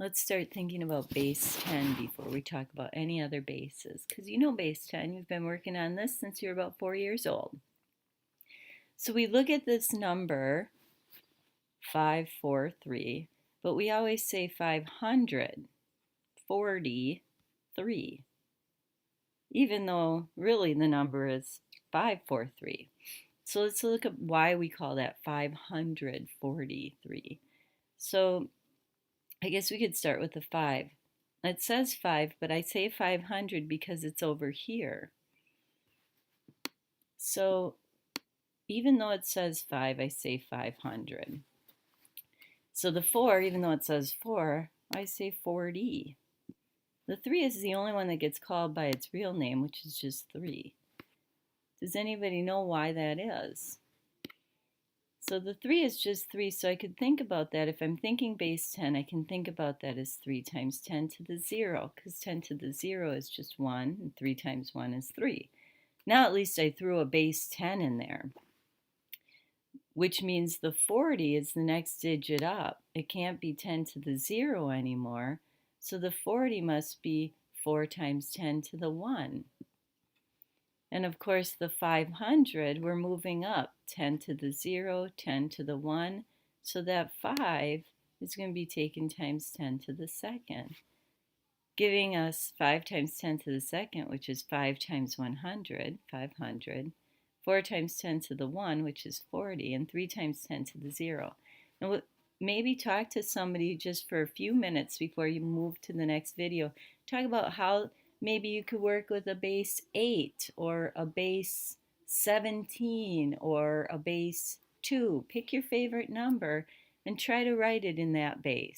Let's start thinking about base 10 before we talk about any other bases. Because you know base 10, you've been working on this since you're about 4 years old. So we look at this number, 543, but we always say 543, even though really the number is 543. So let's look at why we call that 543. So I guess we could start with the 5. It says 5, but I say 500 because it's over here. So even though it says 5, I say 500. So the 4, even though it says 4, I say 40. The 3 is the only one that gets called by its real name, which is just 3. Does anybody know why that is? So the 3 is just 3, so I could think about that. If I'm thinking base 10, I can think about that as 3 times 10 to the 0, because 10 to the 0 is just 1, and 3 times 1 is 3. Now at least I threw a base 10 in there, which means the 40 is the next digit up. It can't be 10 to the 0 anymore, so the 40 must be 4 times 10 to the 1. And of course the 500, we're moving up, 10 to the 0, 10 to the 1, so that 5 is going to be taken times 10 to the second, giving us 5 times 10 to the second, which is 5 times 100, 500, 4 times 10 to the 1, which is 40, and 3 times 10 to the 0. And maybe talk to somebody just for a few minutes before you move to the next video. Talk about how maybe you could work with a base 8 or a base 17 or a base 2. Pick your favorite number and try to write it in that base.